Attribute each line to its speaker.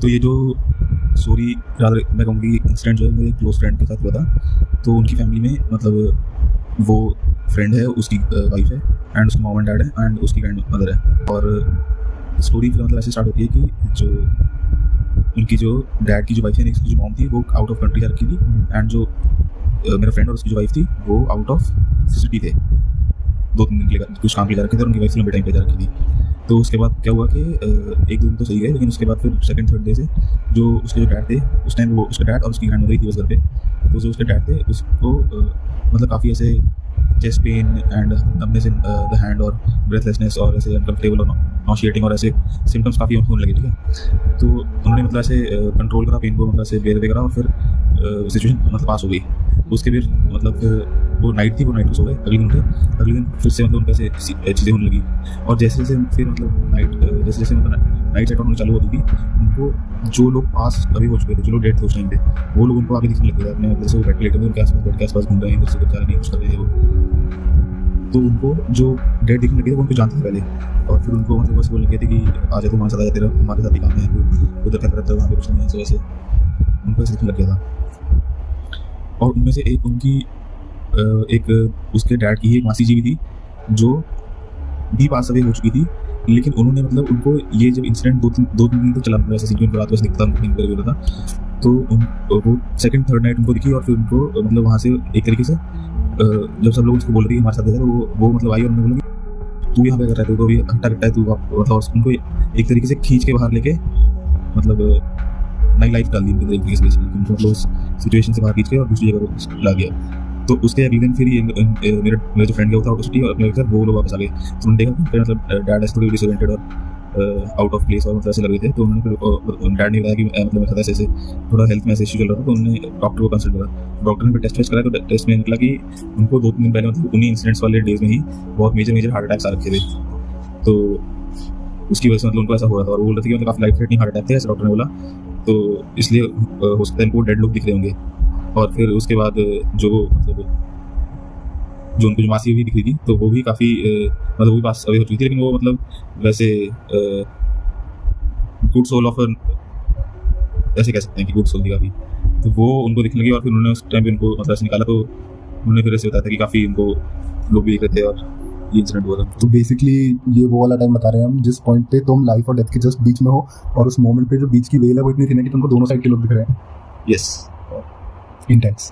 Speaker 1: तो ये जो स्टोरी मैं कहूँगी इंसिडेंट जो है मेरे क्लोज फ्रेंड के साथ हुआ था। तो उनकी फैमिली में मतलब वो फ्रेंड है, उसकी वाइफ है एंड उसके मॉम एंड डैड है एंड उसकी ग्रैंड मदर है। और स्टोरी फिर मतलब ऐसे स्टार्ट होती है कि जो उनकी जो डैड की जो वाइफ है, उसकी जो मॉम थी वो आउट ऑफ कंट्री जा रखी थी एंड जो मेरा फ्रेंड और उसकी जो वाइफ थी वो आउट ऑफ सिटी थे, 2-3 दिन के लिए कुछ काम के जा रखे थे और उनकी वाइफ लंबे टाइम पे जा रखी थी। तो उसके बाद क्या हुआ कि एक दो दिन तो सही गए, लेकिन उसके बाद फिर सेकंड थर्ड डे से जो उसके जो डैड थे उस टाइम वो उसके डैड और उसकी ग्रैंड मदर ही थी उस घर पे। तो जो उसके डैड थे उसको मतलब काफ़ी ऐसे chest pain and numbness in the hand और ब्रेथलेसनेस और ऐसे अनकम्फर्टेबल और नॉशिएटिंग और ऐसे सिम्टम्स काफ़ी होने लगे, ठीक है। तो उन्होंने मतलब ऐसे कंट्रोल करा पेन को, मतलब ऐसे बेर वगैरह, और फिर सिचुएशन मतलब पास हो गई। उसके फिर मतलब वो नाइट थी, वो नाइट को सो गए। अगले दिन फिर से मतलब उनका ऐसे चीज़ें होने लगी। और जैसे जैसे फिर मतलब जैसे जैसे मतलब नाइट सेट होना चालू होती थी, उनको जो लोग पास अभी हो चुके थे, जो लोग डेड थे उस टाइम पे, वो लोग उनको आगे दिखने लग गए। अपने मतलब जैसे वो बेड पे लेटे हुए बेड के आसपास घूम रहे हैं, इधर से उधर जा रहे हैं, कुछ कर रहे हैं वो। तो उनको जो डेड दिखने लगे थे वो उनको जानते थे पहले, और फिर उनको मतलब बस बोल लगे थे कि आ जा, तू हमारे साथ आ जा, तेरा हमारे साथ ही काम है, तू उधर क्या करता है, वहाँ पे कुछ नहीं है। वैसे उनको ऐसे दिखने लग गया था। और उनमें से एक उनकी एक उसके डैड की ही एक मासी जी भी थी जो भी पास अवे हो चुकी थी, लेकिन उन्होंने मतलब उनको ये जब इंसिडेंट दो तीन दिन तक चला, वैसे सीन उनको रात वैसे दिखता था। तो वो सेकंड थर्ड नाइट उनको दिखी और फिर उनको मतलब वहाँ से एक तरीके से जब सब लोग उसको बोल रही है हमारे साथ तो वो मतलब आई और उन्होंने बोला तू यहाँ पे कर रहा है, तो अभी हट्टा कट्टा है तू, मतलब उनको एक तरीके से खींच के बाहर लेके मतलब नई लाइफ डाल दी उनकी तरीके से, उनको मतलब उस सिचुएशन से बाहर खींच के और दूसरी जगह ला गया। तो उसके अगले दिन फिर ये मेरा जो फ्रेंड गया था आउट ऑफ सिटी और अपने घर, वो लोग वापस आ गए। तो उन्होंने देखा कि मतलब डैड एज थोड़ी डिसोरिएंटेड और आउट ऑफ प्लेस और मतलब ऐसे लग रहे थे। तो उन्होंने फिर डैड ने बताया कि मतलब मेरे साथ ऐसे थोड़ा हेल्थ में ऐसे इशू चल रहा था। तो उन्होंने डॉक्टर को कंसल्ट करा। डॉक्टर ने फिर टेस्ट कराया, तो टेस्ट में निकला कि उनको 2-3 दिन पहले मतलब उन्हीं इंसिडेंट्स वाले डेज में ही बहुत मेजर हार्ट अटैक्स आ रखे थे। तो उसकी वजह से मतलब उनको ऐसा हो रहा था और वो बोल रहे थे कि मतलब काफ़ी लाइफ थ्रेटनिंग हार्ट अटैक थे, ऐसे डॉक्टर ने बोला। तो इसलिए हो सकता है इनको डेड लोग दिख रहे होंगे। और फिर उसके बाद जो उनको जो मासी भी दिख रही थी, तो वो भी काफ़ी मतलब वो भी पास अवे हो चुकी थी, लेकिन वो मतलब वैसे गुड सोल ऑफ ऐसे कह सकते हैं कि गुड सोल थी काफ़ी। तो वो उनको दिखने लगी और फिर उन्होंने उस टाइम पे उनको मतलब ऐसे निकाला। तो उन्होंने फिर ऐसे बताया था कि काफ़ी उनको लोग भी दिख रहे थे और ये इंसिडेंट हुआ था।
Speaker 2: तो बेसिकली ये वो वाला टाइम बता रहे हैं हम जिस पॉइंट पे तुम लाइफ और डेथ के जस्ट बीच में हो, और उस मोमेंट पे जो बीच की वेल है वो इतनी थी ना कि तुमको दोनों साइड के लोग दिख रहे हैं।
Speaker 1: Yes,
Speaker 2: intense.